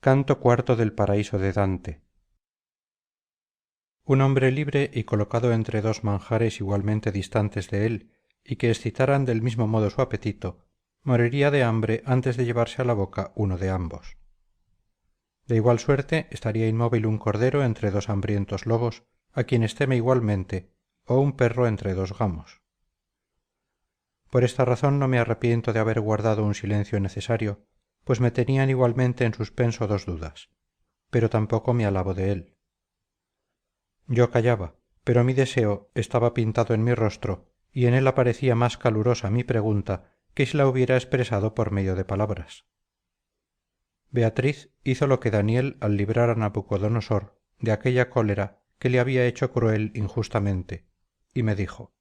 canto cuarto del paraíso de Dante. Un hombre libre y colocado entre dos manjares igualmente distantes de él y que excitaran del mismo modo su apetito, moriría de hambre antes de llevarse a la boca uno de ambos. De igual suerte estaría inmóvil un cordero entre dos hambrientos lobos, a quienes teme igualmente, o un perro entre dos gamos. Por esta razón no me arrepiento de haber guardado un silencio necesario, pues me tenían igualmente en suspenso dos dudas, pero tampoco me alabo de él. Yo callaba, pero mi deseo estaba pintado en mi rostro y en él aparecía más calurosa mi pregunta que si la hubiera expresado por medio de palabras. Beatriz hizo lo que Daniel al librar a Nabucodonosor de aquella cólera que le había hecho cruel injustamente, y me dijo: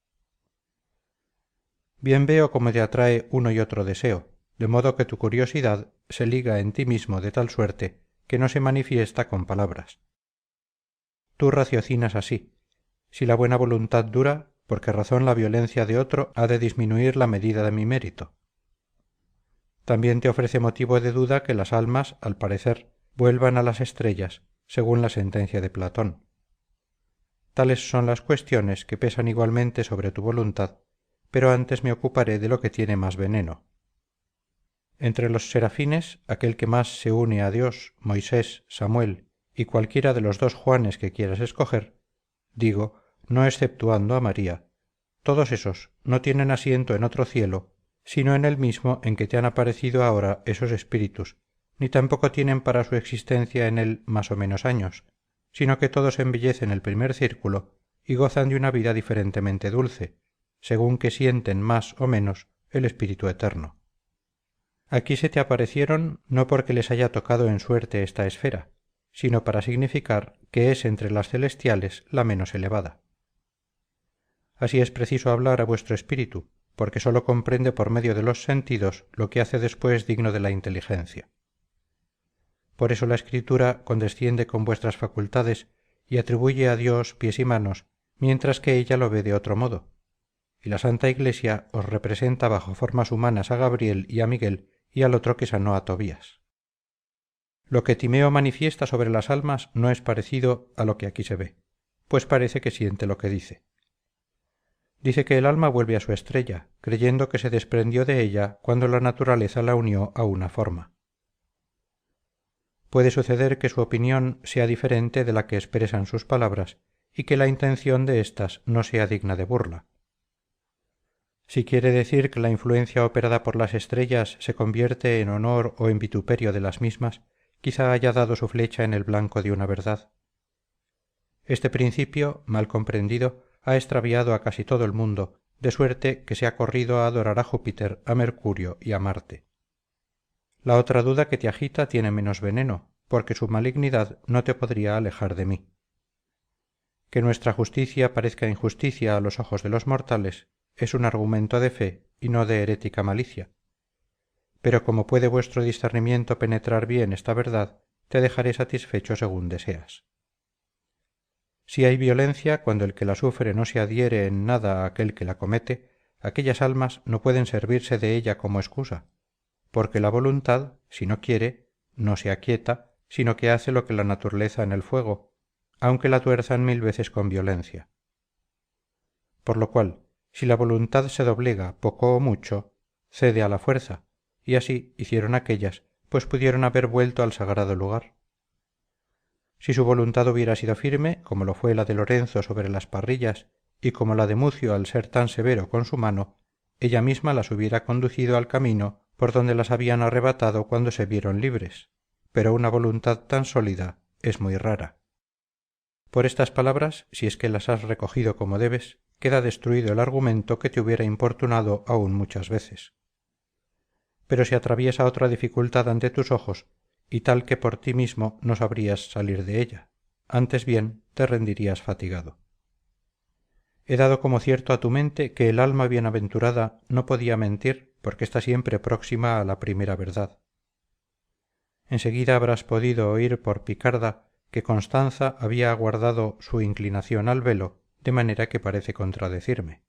bien veo cómo te atrae uno y otro deseo, de modo que tu curiosidad se liga en ti mismo de tal suerte que no se manifiesta con palabras. Tú raciocinas así: si la buena voluntad dura, ¿por qué razón la violencia de otro ha de disminuir la medida de mi mérito? También te ofrece motivo de duda que las almas, al parecer, vuelvan a las estrellas, según la sentencia de Platón. Tales son las cuestiones que pesan igualmente sobre tu voluntad, pero antes me ocuparé de lo que tiene más veneno. Entre los serafines, aquel que más se une a Dios, Moisés, Samuel y cualquiera de los dos Juanes que quieras escoger, digo, no exceptuando a María, todos esos no tienen asiento en otro cielo, sino en el mismo en que te han aparecido ahora esos espíritus, ni tampoco tienen para su existencia en él más o menos años, sino que todos embellecen el primer círculo y gozan de una vida diferentemente dulce, según que sienten más o menos el Espíritu Eterno. Aquí se te aparecieron no porque les haya tocado en suerte esta esfera, sino para significar que es entre las celestiales la menos elevada. Así es preciso hablar a vuestro espíritu, porque sólo comprende por medio de los sentidos lo que hace después digno de la inteligencia. Por eso la Escritura condesciende con vuestras facultades y atribuye a Dios pies y manos, mientras que ella lo ve de otro modo, y la Santa Iglesia os representa bajo formas humanas a Gabriel y a Miguel y al otro que sanó a Tobías. Lo que Timeo manifiesta sobre las almas no es parecido a lo que aquí se ve, pues parece que siente lo que dice. Dice que el alma vuelve a su estrella, creyendo que se desprendió de ella cuando la naturaleza la unió a una forma. Puede suceder que su opinión sea diferente de la que expresan sus palabras y que la intención de éstas no sea digna de burla. Si quiere decir que la influencia operada por las estrellas se convierte en honor o en vituperio de las mismas, quizá haya dado su flecha en el blanco de una verdad. Este principio, mal comprendido, ha extraviado a casi todo el mundo, de suerte que se ha corrido a adorar a Júpiter, a Mercurio y a Marte. La otra duda que te agita tiene menos veneno, porque su malignidad no te podría alejar de mí. Que nuestra justicia parezca injusticia a los ojos de los mortales es un argumento de fe y no de herética malicia. Pero como puede vuestro discernimiento penetrar bien esta verdad, te dejaré satisfecho según deseas. Si hay violencia cuando el que la sufre no se adhiere en nada a aquel que la comete, aquellas almas no pueden servirse de ella como excusa, porque la voluntad, si no quiere, no se aquieta, sino que hace lo que la naturaleza en el fuego, aunque la tuerzan mil veces con violencia. Por lo cual, si la voluntad se doblega poco o mucho, cede a la fuerza, y así hicieron aquellas, pues pudieron haber vuelto al sagrado lugar. Si su voluntad hubiera sido firme, como lo fue la de Lorenzo sobre las parrillas, y como la de Mucio al ser tan severo con su mano, ella misma las hubiera conducido al camino por donde las habían arrebatado cuando se vieron libres, pero una voluntad tan sólida es muy rara. Por estas palabras, si es que las has recogido como debes, queda destruido el argumento que te hubiera importunado aún muchas veces. Pero se atraviesa otra dificultad ante tus ojos, y tal que por ti mismo no sabrías salir de ella, antes bien te rendirías fatigado. He dado como cierto a tu mente que el alma bienaventurada no podía mentir porque está siempre próxima a la primera verdad. Enseguida habrás podido oír por picarda que Constanza había aguardado su inclinación al velo, de manera que parece contradecirme.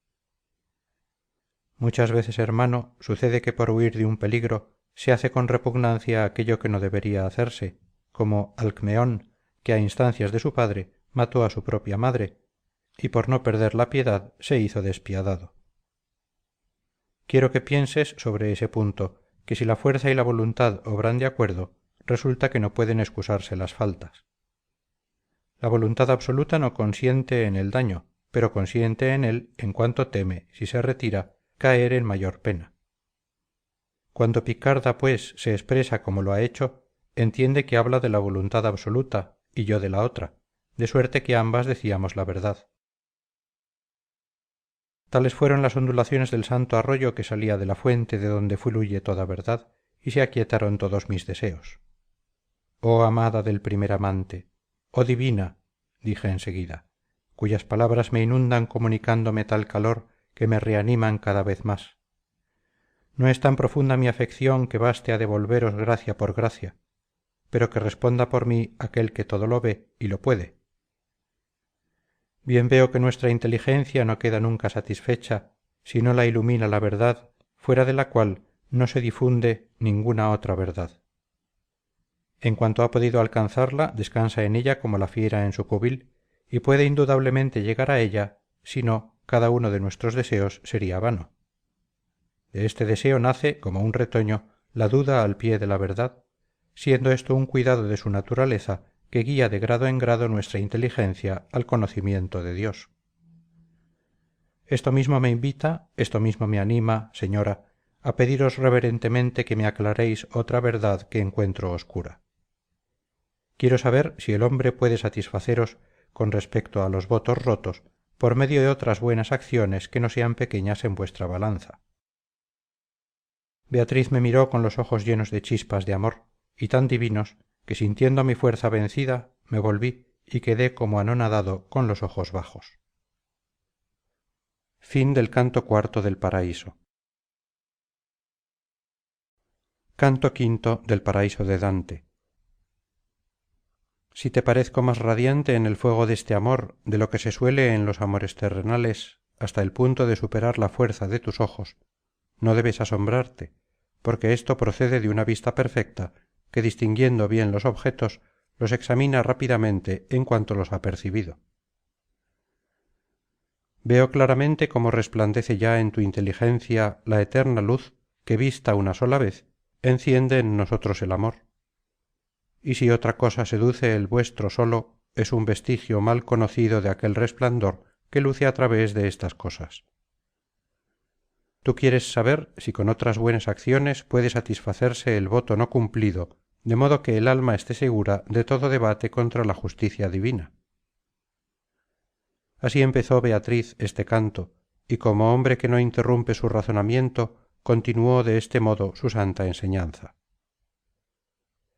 Muchas veces, hermano, sucede que por huir de un peligro se hace con repugnancia aquello que no debería hacerse, como Alcmeón, que a instancias de su padre mató a su propia madre, y por no perder la piedad se hizo despiadado. Quiero que pienses sobre ese punto, que si la fuerza y la voluntad obran de acuerdo, resulta que no pueden excusarse las faltas. La voluntad absoluta no consiente en el daño, pero consiente en él en cuanto teme, si se retira, caer en mayor pena. Cuando Picarda, pues, se expresa como lo ha hecho, entiende que habla de la voluntad absoluta y yo de la otra, de suerte que ambas decíamos la verdad. Tales fueron las ondulaciones del santo arroyo que salía de la fuente de donde fluye toda verdad, y se aquietaron todos mis deseos. Oh amada del primer amante, oh divina, dije enseguida, cuyas palabras me inundan comunicándome tal calor que me reaniman cada vez más. No es tan profunda mi afección que baste a devolveros gracia por gracia, pero que responda por mí aquel que todo lo ve y lo puede. Bien veo que nuestra inteligencia no queda nunca satisfecha si no la ilumina la verdad, fuera de la cual no se difunde ninguna otra verdad. En cuanto ha podido alcanzarla, descansa en ella como la fiera en su cubil, y puede indudablemente llegar a ella, si no, cada uno de nuestros deseos sería vano. De este deseo nace, como un retoño, la duda al pie de la verdad, siendo esto un cuidado de su naturaleza que guía de grado en grado nuestra inteligencia al conocimiento de Dios. Esto mismo me invita, esto mismo me anima, señora, a pediros reverentemente que me aclaréis otra verdad que encuentro oscura. Quiero saber si el hombre puede satisfaceros con respecto a los votos rotos por medio de otras buenas acciones que no sean pequeñas en vuestra balanza. Beatriz me miró con los ojos llenos de chispas de amor, y tan divinos, que sintiendo mi fuerza vencida, me volví y quedé como anonadado con los ojos bajos. Fin del canto cuarto del Paraíso. Canto quinto del Paraíso de Dante. Si te parezco más radiante en el fuego de este amor de lo que se suele en los amores terrenales, hasta el punto de superar la fuerza de tus ojos, no debes asombrarte, porque esto procede de una vista perfecta que, distinguiendo bien los objetos, los examina rápidamente en cuanto los ha percibido. Veo claramente cómo resplandece ya en tu inteligencia la eterna luz que, vista una sola vez, enciende en nosotros el amor. Y si otra cosa seduce el vuestro solo, es un vestigio mal conocido de aquel resplandor que luce a través de estas cosas. Tú quieres saber si con otras buenas acciones puede satisfacerse el voto no cumplido, de modo que el alma esté segura de todo debate contra la justicia divina. Así empezó Beatriz este canto, y como hombre que no interrumpe su razonamiento, continuó de este modo su santa enseñanza.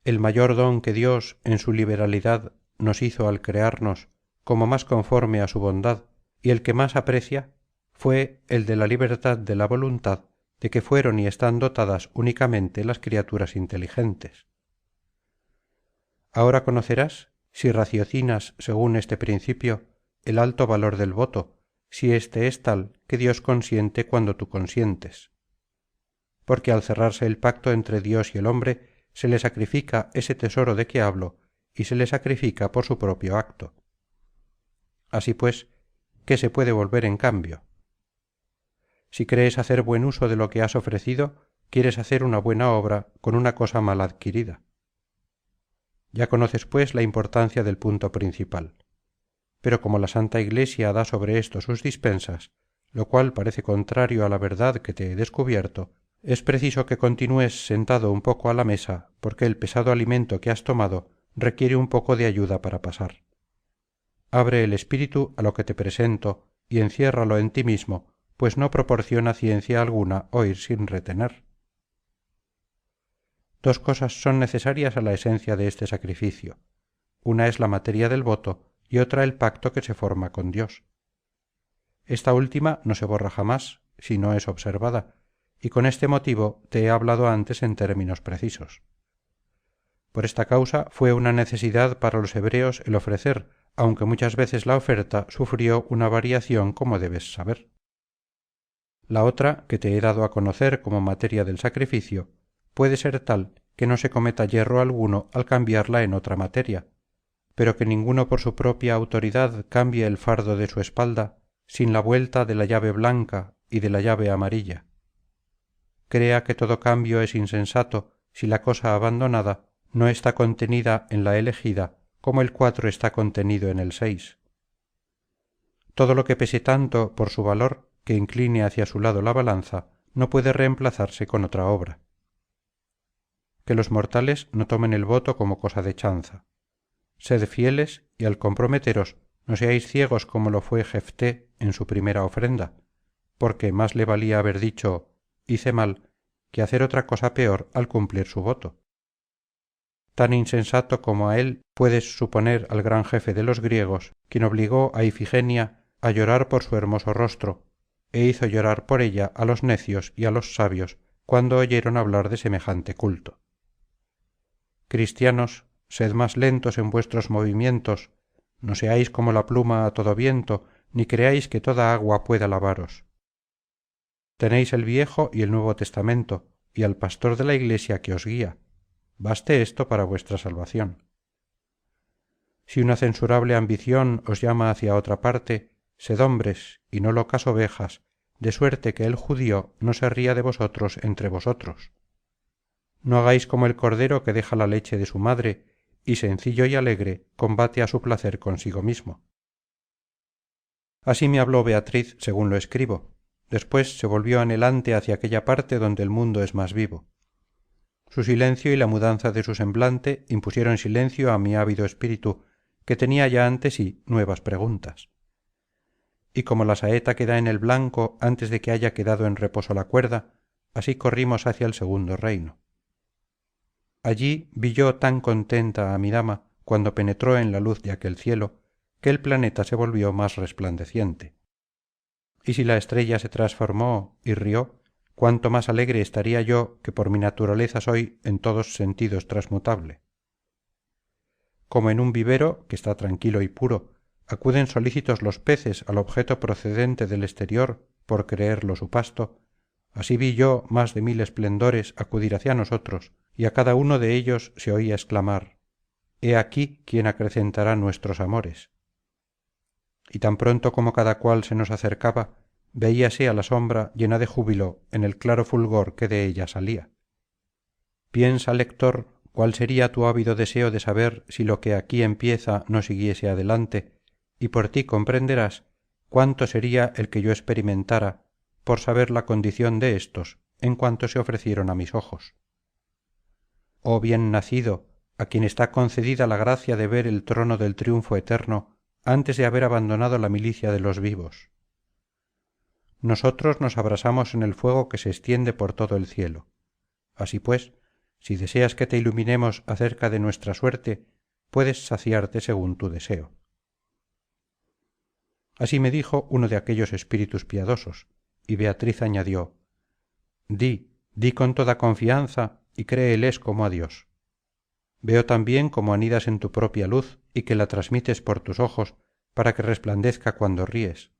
El mayor don que Dios, en su liberalidad, nos hizo al crearnos, como más conforme a su bondad, y el que más aprecia, fue el de la libertad de la voluntad, de que fueron y están dotadas únicamente las criaturas inteligentes. Ahora conocerás, si raciocinas según este principio, el alto valor del voto, si éste es tal que Dios consiente cuando tú consientes. Porque al cerrarse el pacto entre Dios y el hombre, se le sacrifica ese tesoro de que hablo, y se le sacrifica por su propio acto. Así pues, ¿qué se puede volver en cambio? Si crees hacer buen uso de lo que has ofrecido, quieres hacer una buena obra con una cosa mal adquirida. Ya conoces, pues, la importancia del punto principal. Pero como la Santa Iglesia da sobre esto sus dispensas, lo cual parece contrario a la verdad que te he descubierto, es preciso que continúes sentado un poco a la mesa, porque el pesado alimento que has tomado requiere un poco de ayuda para pasar. Abre el espíritu a lo que te presento y enciérralo en ti mismo, pues no proporciona ciencia alguna oír sin retener. Dos cosas son necesarias a la esencia de este sacrificio. Una es la materia del voto y otra el pacto que se forma con Dios. Esta última no se borra jamás, si no es observada, y con este motivo te he hablado antes en términos precisos. Por esta causa fue una necesidad para los hebreos el ofrecer, aunque muchas veces la oferta sufrió una variación como debes saber. La otra, que te he dado a conocer como materia del sacrificio, puede ser tal que no se cometa yerro alguno al cambiarla en otra materia, pero que ninguno por su propia autoridad cambie el fardo de su espalda sin la vuelta de la llave blanca y de la llave amarilla. Crea que todo cambio es insensato si la cosa abandonada no está contenida en la elegida como el 4 está contenido en el 6. Todo lo que pese tanto por su valor que incline hacia su lado la balanza no puede reemplazarse con otra obra. Que los mortales no tomen el voto como cosa de chanza. Sed fieles y al comprometeros no seáis ciegos como lo fue Jefté en su primera ofrenda, porque más le valía haber dicho hice mal que hacer otra cosa peor al cumplir su voto. Tan insensato como a él puedes suponer al gran jefe de los griegos, quien obligó a Ifigenia a llorar por su hermoso rostro, e hizo llorar por ella a los necios y a los sabios cuando oyeron hablar de semejante culto. Cristianos, sed más lentos en vuestros movimientos, no seáis como la pluma a todo viento, ni creáis que toda agua pueda lavaros. Tenéis el Viejo y el Nuevo Testamento, y al pastor de la Iglesia que os guía. Baste esto para vuestra salvación. Si una censurable ambición os llama hacia otra parte, sed hombres y no locas ovejas, de suerte que el judío no se ría de vosotros entre vosotros. No hagáis como el cordero que deja la leche de su madre, y sencillo y alegre combate a su placer consigo mismo. Así me habló Beatriz según lo escribo. Después se volvió anhelante hacia aquella parte donde el mundo es más vivo. Su silencio y la mudanza de su semblante impusieron silencio a mi ávido espíritu, que tenía ya ante sí nuevas preguntas. Y como la saeta queda en el blanco antes de que haya quedado en reposo la cuerda, así corrimos hacia el segundo reino. Allí vi yo tan contenta a mi dama cuando penetró en la luz de aquel cielo, que el planeta se volvió más resplandeciente. Y si la estrella se transformó y rió, cuánto más alegre estaría yo que por mi naturaleza soy en todos sentidos transmutable. Como en un vivero, que está tranquilo y puro, acuden solícitos los peces al objeto procedente del exterior por creerlo su pasto, así vi yo más de 1000 esplendores acudir hacia nosotros, y a cada uno de ellos se oía exclamar: «He aquí quien acrecentará nuestros amores». Y tan pronto como cada cual se nos acercaba, veíase a la sombra llena de júbilo en el claro fulgor que de ella salía. Piensa, lector, cuál sería tu ávido deseo de saber si lo que aquí empieza no siguiese adelante, y por ti comprenderás cuánto sería el que yo experimentara por saber la condición de éstos en cuanto se ofrecieron a mis ojos. Oh bien nacido, a quien está concedida la gracia de ver el trono del triunfo eterno antes de haber abandonado la milicia de los vivos. Nosotros nos abrasamos en el fuego que se extiende por todo el cielo. Así pues, si deseas que te iluminemos acerca de nuestra suerte, puedes saciarte según tu deseo. Así me dijo uno de aquellos espíritus piadosos, y Beatriz añadió: di con toda confianza y créeles como a Dios. Veo también cómo anidas en tu propia luz y que la transmites por tus ojos para que resplandezca cuando ríes.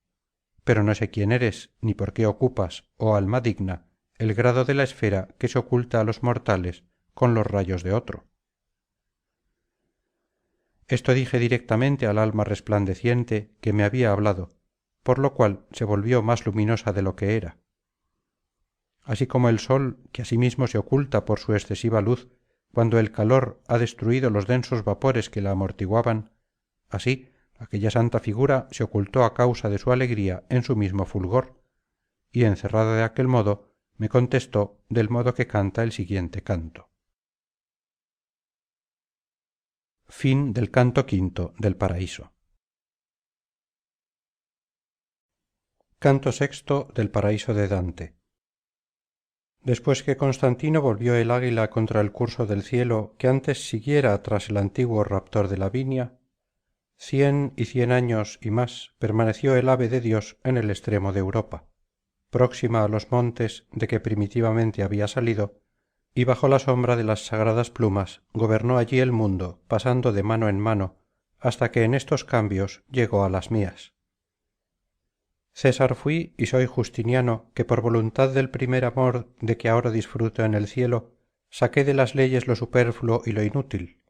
Pero no sé quién eres, ni por qué ocupas, oh alma digna, el grado de la esfera que se oculta a los mortales con los rayos de otro. Esto dije directamente al alma resplandeciente que me había hablado, por lo cual se volvió más luminosa de lo que era. Así como el sol, que asimismo se oculta por su excesiva luz cuando el calor ha destruido los densos vapores que la amortiguaban, así aquella santa figura se ocultó a causa de su alegría en su mismo fulgor, y encerrada de aquel modo me contestó del modo que canta el siguiente canto. Fin del canto quinto del Paraíso. Canto sexto del Paraíso de Dante. Después que Constantino volvió el águila contra el curso del cielo que antes siguiera tras el antiguo raptor de Lavinia, 100 años y más permaneció el ave de Dios en el extremo de Europa, próxima a los montes de que primitivamente había salido, y bajo la sombra de las sagradas plumas gobernó allí el mundo pasando de mano en mano hasta que en estos cambios llegó a las mías. César fui y soy Justiniano que por voluntad del primer amor de que ahora disfruto en el cielo saqué de las leyes lo superfluo y lo inútil,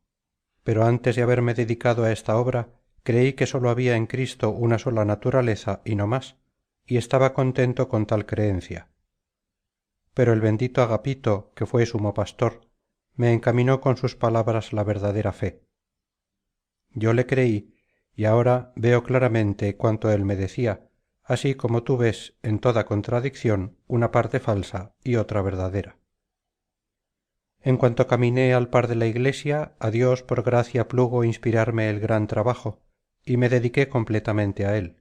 pero antes de haberme dedicado a esta obra, creí que sólo había en Cristo una sola naturaleza y no más, y estaba contento con tal creencia. Pero el bendito Agapito, que fue sumo pastor, me encaminó con sus palabras la verdadera fe. Yo le creí, y ahora veo claramente cuanto él me decía, así como tú ves en toda contradicción una parte falsa y otra verdadera. En cuanto caminé al par de la iglesia, a Dios por gracia plugo inspirarme el gran trabajo, y me dediqué completamente a él.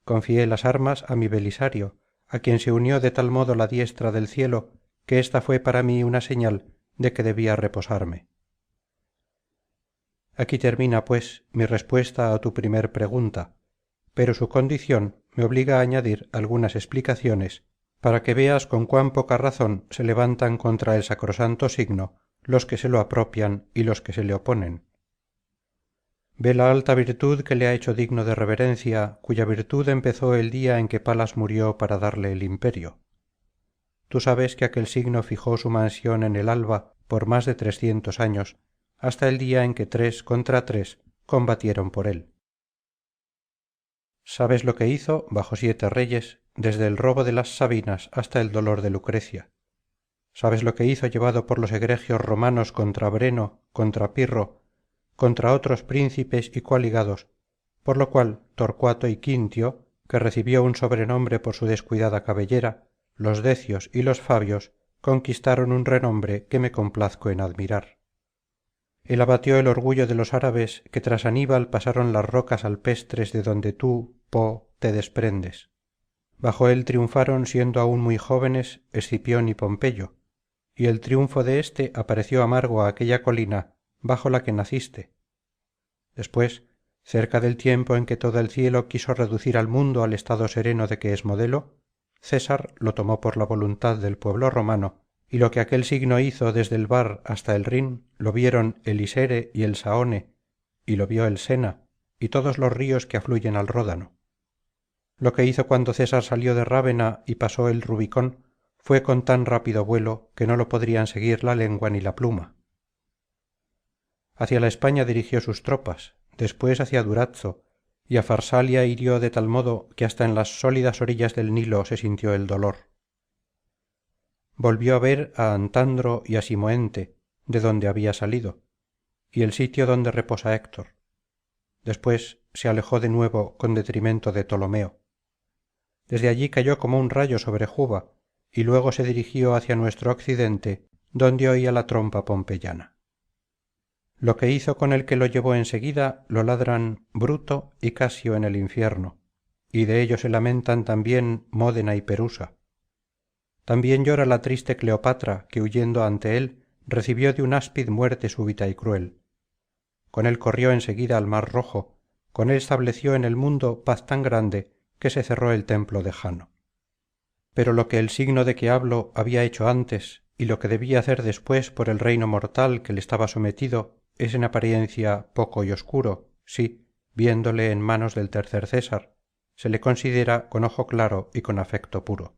Confié las armas a mi Belisario, a quien se unió de tal modo la diestra del cielo, que ésta fue para mí una señal de que debía reposarme. Aquí termina, pues, mi respuesta a tu primer pregunta, pero su condición me obliga a añadir algunas explicaciones para que veas con cuán poca razón se levantan contra el sacrosanto signo los que se lo apropian y los que se le oponen. Ve la alta virtud que le ha hecho digno de reverencia, cuya virtud empezó el día en que Palas murió para darle el imperio. Tú sabes que aquel signo fijó su mansión en el alba por más de 300 años, hasta el día en que 3 contra 3 combatieron por él. ¿Sabes lo que hizo bajo 7 reyes, desde el robo de las Sabinas hasta el dolor de Lucrecia? ¿Sabes lo que hizo llevado por los egregios romanos contra Breno, contra Pirro, contra otros príncipes y coaligados, por lo cual Torcuato y Quintio, que recibió un sobrenombre por su descuidada cabellera, los Decios y los Fabios conquistaron un renombre que me complazco en admirar? Él abatió el orgullo de los árabes que tras Aníbal pasaron las rocas alpestres de donde tú, te desprendes. Bajo él triunfaron siendo aún muy jóvenes Escipión y Pompeyo, y el triunfo de éste apareció amargo a aquella colina bajo la que naciste. Después, cerca del tiempo en que todo el cielo quiso reducir al mundo al estado sereno de que es modelo, César lo tomó por la voluntad del pueblo romano, y lo que aquel signo hizo desde el Var hasta el Rin lo vieron el Isere y el Saone, y lo vio el Sena, y todos los ríos que afluyen al Ródano. Lo que hizo cuando César salió de Rávena y pasó el Rubicón fue con tan rápido vuelo que no lo podrían seguir la lengua ni la pluma. Hacia la España dirigió sus tropas, después hacia Durazzo, y a Farsalia hirió de tal modo que hasta en las sólidas orillas del Nilo se sintió el dolor. Volvió a ver a Antandro y a Simoente, de donde había salido, y el sitio donde reposa Héctor. Después se alejó de nuevo con detrimento de Ptolomeo. Desde allí cayó como un rayo sobre Juba, y luego se dirigió hacia nuestro occidente, donde oía la trompa pompeyana. Lo que hizo con el que lo llevó enseguida lo ladran Bruto y Casio en el infierno, y de ello se lamentan también Módena y Perusa. También llora la triste Cleopatra, que huyendo ante él recibió de un áspid muerte súbita y cruel. Con él corrió enseguida al mar Rojo, con él estableció en el mundo paz tan grande que se cerró el templo de Jano. Pero lo que el signo de que hablo había hecho antes y lo que debía hacer después por el reino mortal que le estaba sometido es en apariencia poco y oscuro, si, viéndole en manos del tercer César, se le considera con ojo claro y con afecto puro.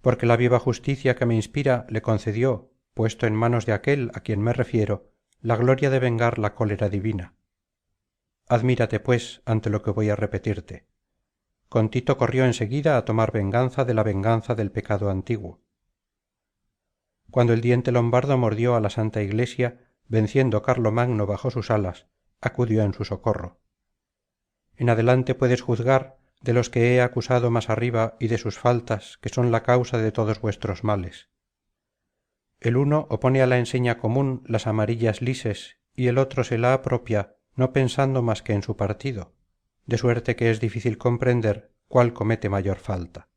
Porque la viva justicia que me inspira le concedió, puesto en manos de aquel a quien me refiero, la gloria de vengar la cólera divina. Admírate, pues, ante lo que voy a repetirte. Con Tito corrió enseguida a tomar venganza de la venganza del pecado antiguo. Cuando el diente lombardo mordió a la Santa Iglesia, venciendo Carlomagno bajo sus alas, acudió en su socorro. En adelante puedes juzgar de los que he acusado más arriba y de sus faltas, que son la causa de todos vuestros males. El uno opone a la enseña común las amarillas lises y el otro se la apropia no pensando más que en su partido, de suerte que es difícil comprender cuál comete mayor falta.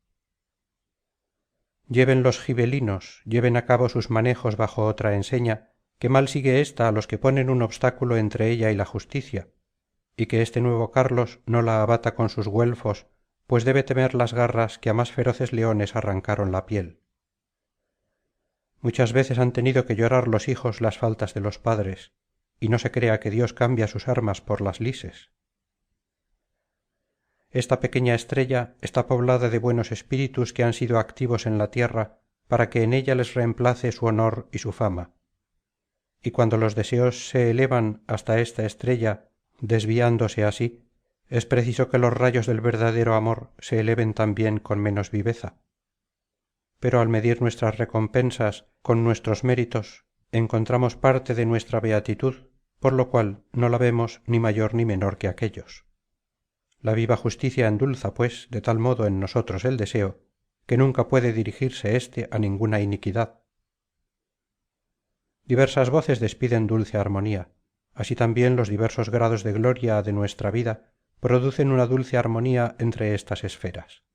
Lleven los gibelinos, lleven a cabo sus manejos bajo otra enseña, que mal sigue ésta a los que ponen un obstáculo entre ella y la justicia, y que este nuevo Carlos no la abata con sus güelfos, pues debe temer las garras que a más feroces leones arrancaron la piel. Muchas veces han tenido que llorar los hijos las faltas de los padres, y no se crea que Dios cambia sus armas por las lises. Esta pequeña estrella está poblada de buenos espíritus que han sido activos en la tierra para que en ella les reemplace su honor y su fama. Y cuando los deseos se elevan hasta esta estrella, desviándose así, es preciso que los rayos del verdadero amor se eleven también con menos viveza. Pero al medir nuestras recompensas con nuestros méritos, encontramos parte de nuestra beatitud, por lo cual no la vemos ni mayor ni menor que aquéllos. La viva justicia endulza, pues, de tal modo en nosotros el deseo, que nunca puede dirigirse éste a ninguna iniquidad. Diversas voces despiden dulce armonía, así también los diversos grados de gloria de nuestra vida producen una dulce armonía entre estas esferas.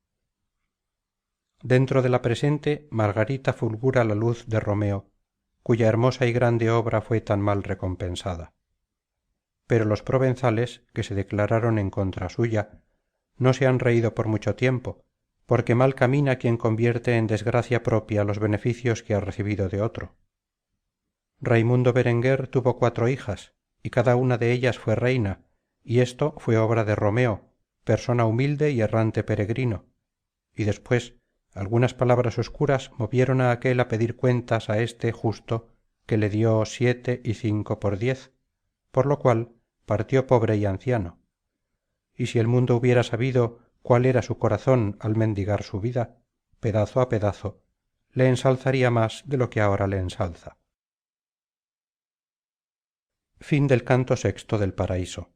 Dentro de la presente, Margarita fulgura la luz de Romeo, cuya hermosa y grande obra fue tan mal recompensada. Pero los provenzales, que se declararon en contra suya, no se han reído por mucho tiempo, porque mal camina quien convierte en desgracia propia los beneficios que ha recibido de otro. Raimundo Berenguer tuvo 4 hijas, y cada una de ellas fue reina, y esto fue obra de Romeo, persona humilde y errante peregrino, y después algunas palabras oscuras movieron a aquel a pedir cuentas a este justo que le dio 7 y 5 por 10, por lo cual partió pobre y anciano. Y si el mundo hubiera sabido cuál era su corazón al mendigar su vida, pedazo a pedazo, le ensalzaría más de lo que ahora le ensalza. Fin del canto sexto del Paraíso.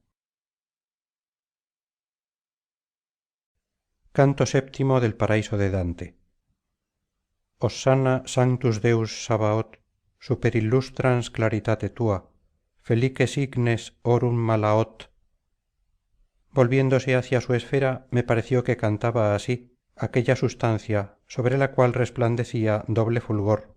Canto séptimo del Paraíso de Dante. Hosanna sanctus Deus Sabaoth, super illustrans claritate tua, felices ignes orum malaot. Volviéndose hacia su esfera, me pareció que cantaba así aquella sustancia sobre la cual resplandecía doble fulgor,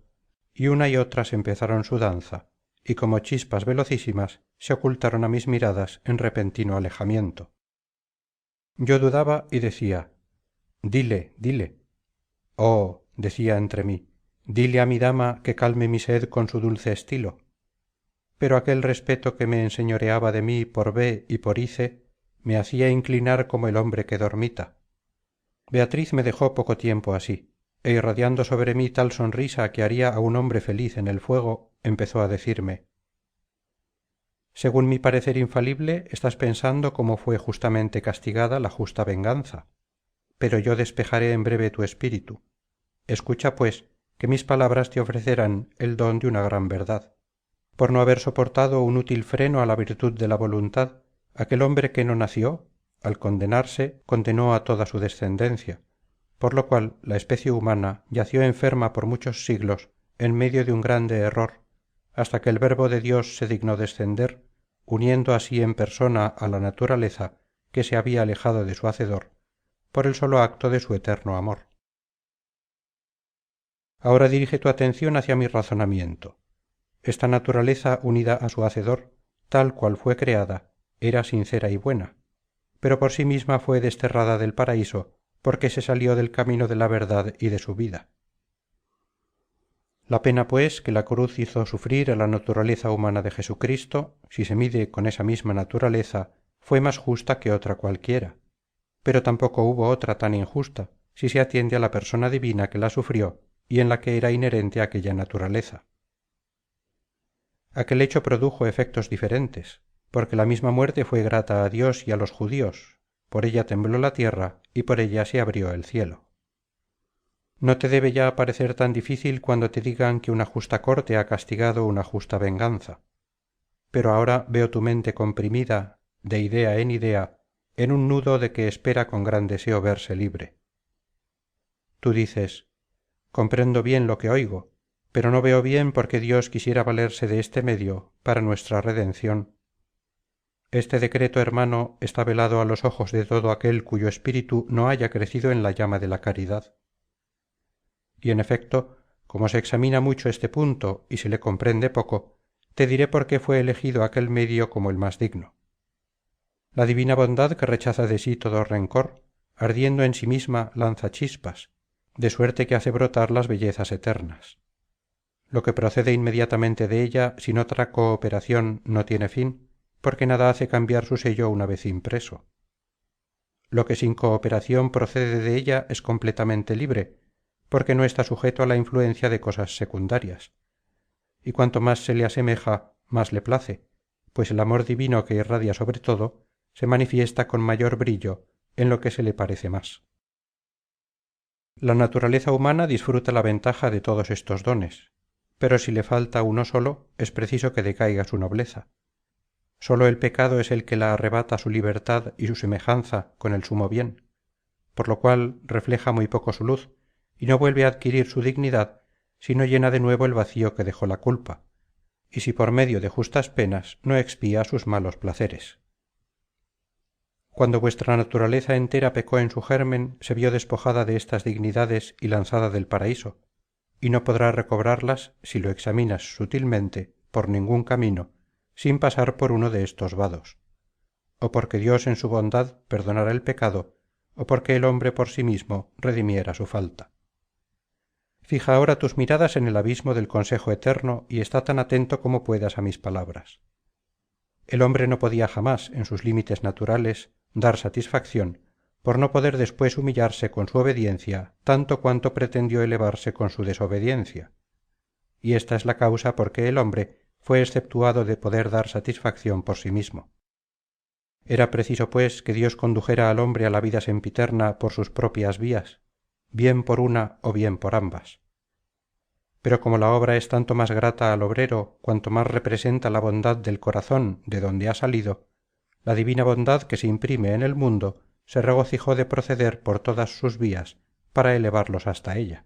y una y otras empezaron su danza, y como chispas velocísimas se ocultaron a mis miradas en repentino alejamiento. Yo dudaba y decía, dile, dile. Oh, decía entre mí, dile a mi dama que calme mi sed con su dulce estilo. Pero aquel respeto que me enseñoreaba de mí por B y por ICE me hacía inclinar como el hombre que dormita. Beatriz me dejó poco tiempo así, e irradiando sobre mí tal sonrisa que haría a un hombre feliz en el fuego, empezó a decirme: según mi parecer infalible, estás pensando cómo fue justamente castigada la justa venganza, pero yo despejaré en breve tu espíritu. Escucha, pues, que mis palabras te ofrecerán el don de una gran verdad. Por no haber soportado un útil freno a la virtud de la voluntad, aquel hombre que no nació, al condenarse, condenó a toda su descendencia, por lo cual la especie humana yació enferma por muchos siglos en medio de un grande error, hasta que el Verbo de Dios se dignó descender, uniendo así en persona a la naturaleza que se había alejado de su Hacedor, por el solo acto de su eterno amor. Ahora dirige tu atención hacia mi razonamiento. Esta naturaleza unida a su Hacedor, tal cual fue creada, era sincera y buena, pero por sí misma fue desterrada del paraíso porque se salió del camino de la verdad y de su vida. La pena, pues, que la cruz hizo sufrir a la naturaleza humana de Jesucristo, si se mide con esa misma naturaleza, fue más justa que otra cualquiera, pero tampoco hubo otra tan injusta, si se atiende a la persona divina que la sufrió y en la que era inherente aquella naturaleza. Aquel hecho produjo efectos diferentes, porque la misma muerte fue grata a Dios y a los judíos, por ella tembló la tierra y por ella se abrió el cielo. No te debe ya parecer tan difícil cuando te digan que una justa corte ha castigado una justa venganza. Pero ahora veo tu mente comprimida, de idea en idea, en un nudo de que espera con gran deseo verse libre. Tú dices, comprendo bien lo que oigo, pero no veo bien por qué Dios quisiera valerse de este medio para nuestra redención. Este decreto, hermano, está velado a los ojos de todo aquel cuyo espíritu no haya crecido en la llama de la caridad. Y en efecto, como se examina mucho este punto y se le comprende poco, te diré por qué fue elegido aquel medio como el más digno. La divina bondad que rechaza de sí todo rencor, ardiendo en sí misma lanza chispas, de suerte que hace brotar las bellezas eternas. Lo que procede inmediatamente de ella sin otra cooperación no tiene fin, porque nada hace cambiar su sello una vez impreso. Lo que sin cooperación procede de ella es completamente libre, porque no está sujeto a la influencia de cosas secundarias, y cuanto más se le asemeja, más le place, pues el amor divino que irradia sobre todo se manifiesta con mayor brillo en lo que se le parece más. La naturaleza humana disfruta la ventaja de todos estos dones, pero si le falta uno solo, es preciso que decaiga su nobleza. Solo el pecado es el que la arrebata su libertad y su semejanza con el sumo bien, por lo cual refleja muy poco su luz y no vuelve a adquirir su dignidad si no llena de nuevo el vacío que dejó la culpa, y si por medio de justas penas no expía sus malos placeres. Cuando vuestra naturaleza entera pecó en su germen, se vio despojada de estas dignidades y lanzada del paraíso, y no podrá recobrarlas, si lo examinas sutilmente, por ningún camino, sin pasar por uno de estos vados, o porque Dios en su bondad perdonara el pecado, o porque el hombre por sí mismo redimiera su falta. Fija ahora tus miradas en el abismo del consejo eterno y está tan atento como puedas a mis palabras. El hombre no podía jamás, en sus límites naturales, dar satisfacción, por no poder después humillarse con su obediencia tanto cuanto pretendió elevarse con su desobediencia. Y esta es la causa por que el hombre fue exceptuado de poder dar satisfacción por sí mismo. Era preciso, pues, que Dios condujera al hombre a la vida sempiterna por sus propias vías, bien por una o bien por ambas. Pero como la obra es tanto más grata al obrero cuanto más representa la bondad del corazón de donde ha salido, la divina bondad que se imprime en el mundo se regocijó de proceder por todas sus vías para elevarlos hasta ella.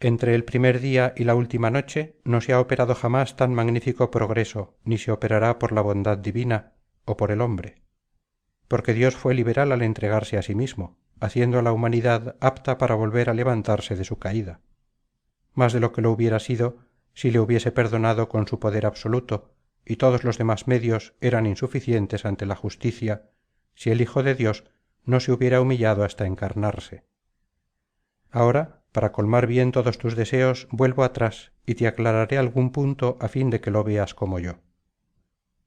Entre el primer día y la última noche no se ha operado jamás tan magnífico progreso, ni se operará por la bondad divina o por el hombre, porque Dios fue liberal al entregarse a sí mismo, haciendo a la humanidad apta para volver a levantarse de su caída, más de lo que lo hubiera sido si le hubiese perdonado con su poder absoluto, y todos los demás medios eran insuficientes ante la justicia si el Hijo de Dios no se hubiera humillado hasta encarnarse. Ahora, para colmar bien todos tus deseos, vuelvo atrás y te aclararé algún punto a fin de que lo veas como yo.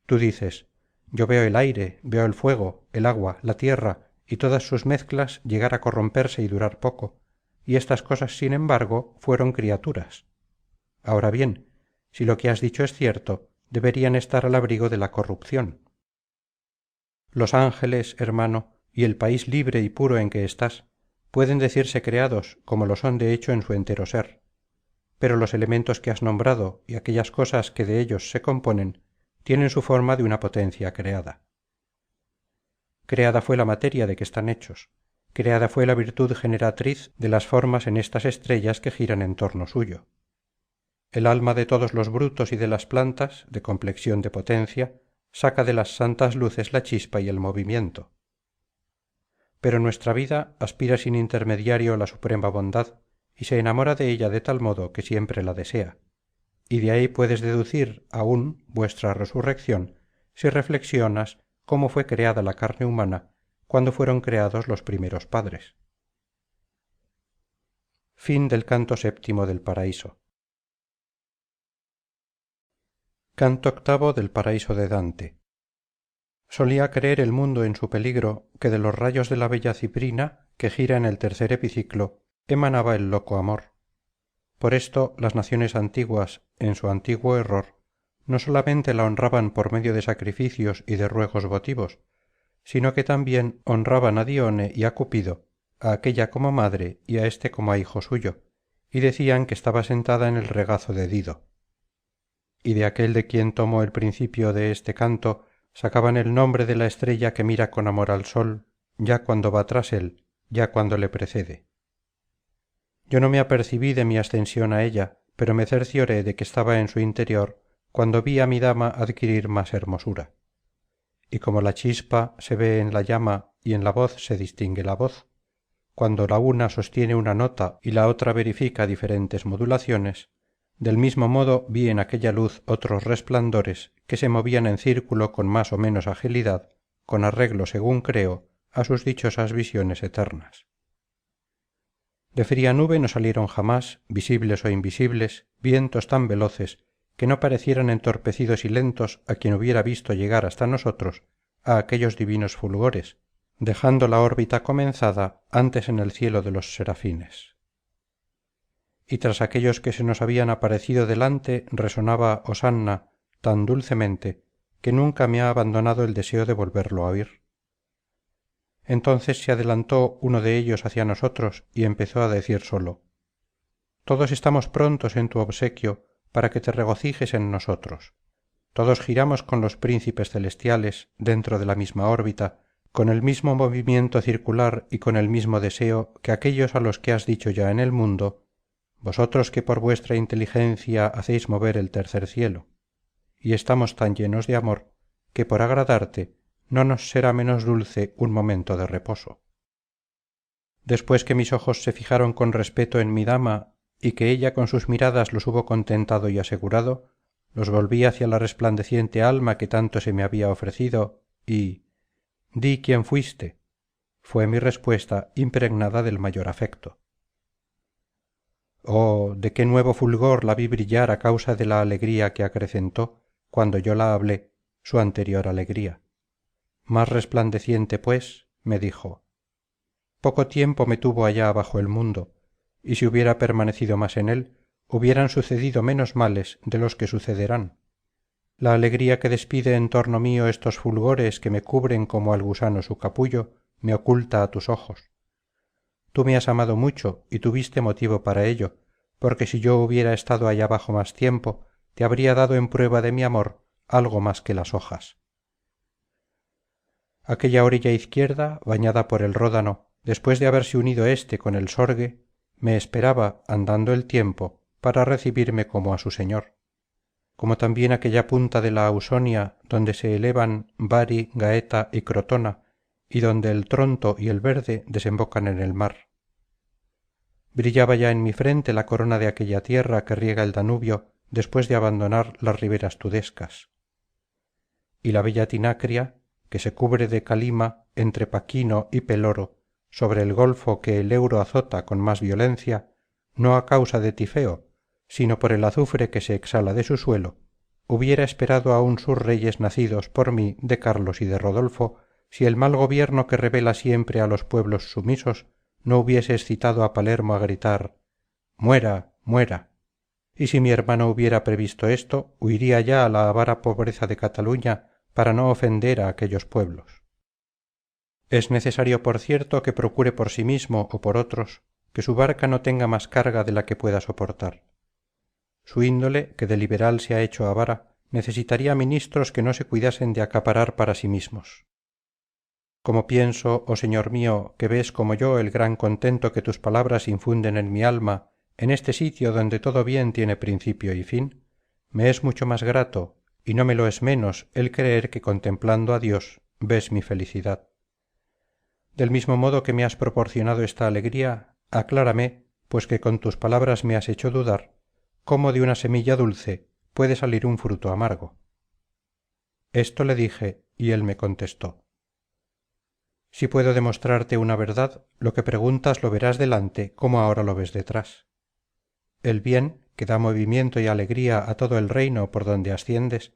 Tú dices, yo veo el aire, veo el fuego, el agua, la tierra y todas sus mezclas llegar a corromperse y durar poco, y estas cosas, sin embargo, fueron criaturas. Ahora bien, si lo que has dicho es cierto, deberían estar al abrigo de la corrupción. Los ángeles, hermano, y el país libre y puro en que estás, pueden decirse creados, como lo son de hecho en su entero ser, pero los elementos que has nombrado y aquellas cosas que de ellos se componen tienen su forma de una potencia creada. Creada fue la materia de que están hechos, creada fue la virtud generatriz de las formas en estas estrellas que giran en torno suyo. El alma de todos los brutos y de las plantas, de complexión de potencia, saca de las santas luces la chispa y el movimiento. Pero nuestra vida aspira sin intermediario la suprema bondad y se enamora de ella de tal modo que siempre la desea, y de ahí puedes deducir aún vuestra resurrección si reflexionas cómo fue creada la carne humana cuando fueron creados los primeros padres. Fin del canto séptimo del Paraíso. Canto octavo del Paraíso de Dante. Solía creer el mundo en su peligro que de los rayos de la bella Ciprina, que gira en el tercer epiciclo, emanaba el loco amor. Por esto las naciones antiguas, en su antiguo error, no solamente la honraban por medio de sacrificios y de ruegos votivos, sino que también honraban a Dione y a Cupido, a aquella como madre y a éste como a hijo suyo, y decían que estaba sentada en el regazo de Dido. Y de aquel de quien tomó el principio de este canto sacaban el nombre de la estrella que mira con amor al sol, ya cuando va tras él, ya cuando le precede. Yo no me apercibí de mi ascensión a ella, pero me cercioré de que estaba en su interior cuando vi a mi dama adquirir más hermosura. Y como la chispa se ve en la llama y en la voz se distingue la voz, cuando la una sostiene una nota y la otra verifica diferentes modulaciones, del mismo modo vi en aquella luz otros resplandores que se movían en círculo con más o menos agilidad, con arreglo, según creo, a sus dichosas visiones eternas. De fría nube no salieron jamás, visibles o invisibles, vientos tan veloces que no parecieran entorpecidos y lentos a quien hubiera visto llegar hasta nosotros a aquellos divinos fulgores, dejando la órbita comenzada antes en el cielo de los serafines. Y tras aquellos que se nos habían aparecido delante resonaba hosanna tan dulcemente que nunca me ha abandonado el deseo de volverlo a oír. Entonces se adelantó uno de ellos hacia nosotros y empezó a decir solo: todos estamos prontos en tu obsequio para que te regocijes en nosotros. Todos giramos con los príncipes celestiales dentro de la misma órbita, con el mismo movimiento circular y con el mismo deseo que aquellos a los que has dicho ya en el mundo, vosotros que por vuestra inteligencia hacéis mover el tercer cielo. Y estamos tan llenos de amor que por agradarte no nos será menos dulce un momento de reposo. Después que mis ojos se fijaron con respeto en mi dama y que ella con sus miradas los hubo contentado y asegurado, los volví hacia la resplandeciente alma que tanto se me había ofrecido y di quién fuiste, fue mi respuesta impregnada del mayor afecto. Oh, de qué nuevo fulgor la vi brillar a causa de la alegría que acrecentó, cuando yo la hablé, su anterior alegría. Más resplandeciente, pues, me dijo: poco tiempo me tuvo allá abajo el mundo, y si hubiera permanecido más en él, hubieran sucedido menos males de los que sucederán. La alegría que despide en torno mío estos fulgores que me cubren como al gusano su capullo, me oculta a tus ojos. Tú me has amado mucho y tuviste motivo para ello, porque si yo hubiera estado allá abajo más tiempo, te habría dado en prueba de mi amor algo más que las hojas. Aquella orilla izquierda, bañada por el Ródano, después de haberse unido éste con el Sorgue, me esperaba, andando el tiempo, para recibirme como a su señor. Como también aquella punta de la Ausonia, donde se elevan Bari, Gaeta y Crotona, y donde el Tronto y el Verde desembocan en el mar. Brillaba ya en mi frente la corona de aquella tierra que riega el Danubio después de abandonar las riberas tudescas. Y la bella Tinacria, que se cubre de calima entre Paquino y Peloro, sobre el golfo que el Euro azota con más violencia, no a causa de Tifeo, sino por el azufre que se exhala de su suelo, hubiera esperado aún sus reyes nacidos por mí de Carlos y de Rodolfo, si el mal gobierno que revela siempre a los pueblos sumisos no hubiese excitado a Palermo a gritar: muera, muera. Y si mi hermano hubiera previsto esto, huiría ya a la avara pobreza de Cataluña para no ofender a aquellos pueblos. Es necesario, por cierto, que procure por sí mismo o por otros que su barca no tenga más carga de la que pueda soportar. Su índole, que de liberal se ha hecho avara, necesitaría ministros que no se cuidasen de acaparar para sí mismos. Como pienso, oh señor mío, que ves como yo el gran contento que tus palabras infunden en mi alma, en este sitio donde todo bien tiene principio y fin, me es mucho más grato, y no me lo es menos, el creer que contemplando a Dios ves mi felicidad. Del mismo modo que me has proporcionado esta alegría, aclárame, pues que con tus palabras me has hecho dudar, cómo de una semilla dulce puede salir un fruto amargo. Esto le dije, y él me contestó: si puedo demostrarte una verdad, lo que preguntas lo verás delante como ahora lo ves detrás. El bien, que da movimiento y alegría a todo el reino por donde asciendes,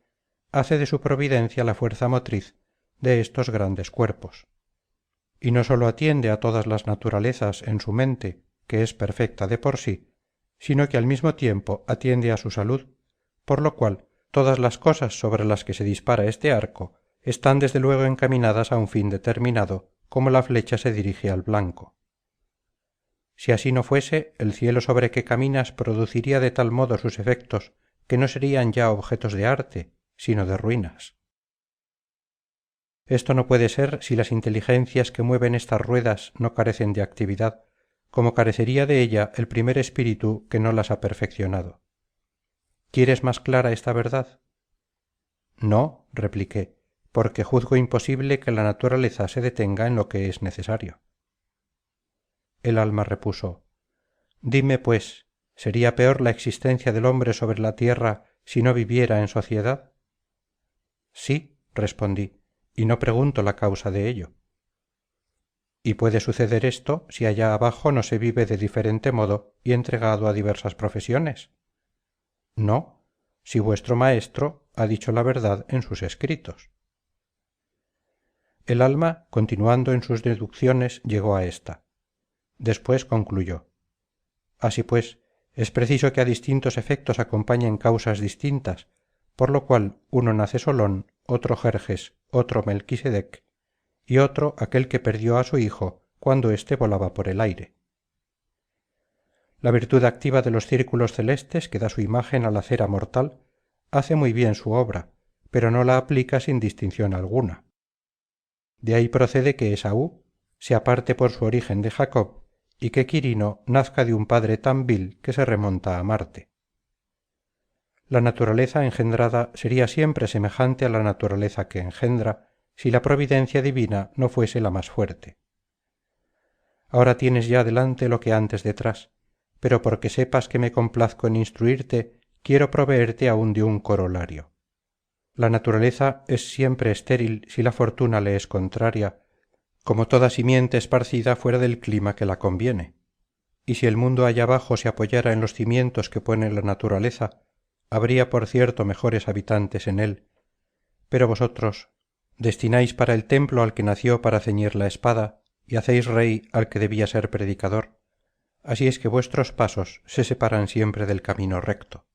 hace de su providencia la fuerza motriz de estos grandes cuerpos. Y no sólo atiende a todas las naturalezas en su mente, que es perfecta de por sí, sino que al mismo tiempo atiende a su salud, por lo cual todas las cosas sobre las que se dispara este arco están desde luego encaminadas a un fin determinado, como la flecha se dirige al blanco. Si así no fuese, el cielo sobre que caminas produciría de tal modo sus efectos que no serían ya objetos de arte, sino de ruinas. Esto no puede ser si las inteligencias que mueven estas ruedas no carecen de actividad, como carecería de ella el primer espíritu que no las ha perfeccionado. ¿Quieres más clara esta verdad? No, repliqué, porque juzgo imposible que la naturaleza se detenga en lo que es necesario. El alma repuso: dime, pues, ¿sería peor la existencia del hombre sobre la tierra si no viviera en sociedad? Sí, respondí, y no pregunto la causa de ello. ¿Y puede suceder esto si allá abajo no se vive de diferente modo y entregado a diversas profesiones? No, si vuestro maestro ha dicho la verdad en sus escritos. El alma, continuando en sus deducciones, llegó a ésta. Después concluyó. Así pues, es preciso que a distintos efectos acompañen causas distintas, por lo cual uno nace Solón, otro Jerjes, otro Melquisedec, y otro aquel que perdió a su hijo cuando éste volaba por el aire. La virtud activa de los círculos celestes que da su imagen a la cera mortal hace muy bien su obra, pero no la aplica sin distinción alguna. De ahí procede que Esaú se aparte por su origen de Jacob y que Quirino nazca de un padre tan vil que se remonta a Marte. La naturaleza engendrada sería siempre semejante a la naturaleza que engendra si la providencia divina no fuese la más fuerte. Ahora tienes ya delante lo que antes detrás, pero porque sepas que me complazco en instruirte, quiero proveerte aún de un corolario. La naturaleza es siempre estéril si la fortuna le es contraria, como toda simiente esparcida fuera del clima que la conviene. Y si el mundo allá abajo se apoyara en los cimientos que pone la naturaleza, habría por cierto mejores habitantes en él. Pero vosotros destináis para el templo al que nació para ceñir la espada, y hacéis rey al que debía ser predicador. Así es que vuestros pasos se separan siempre del camino recto.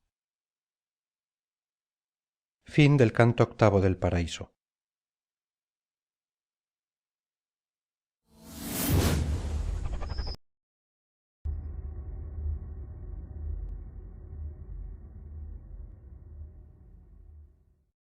Fin del canto octavo del Paraíso.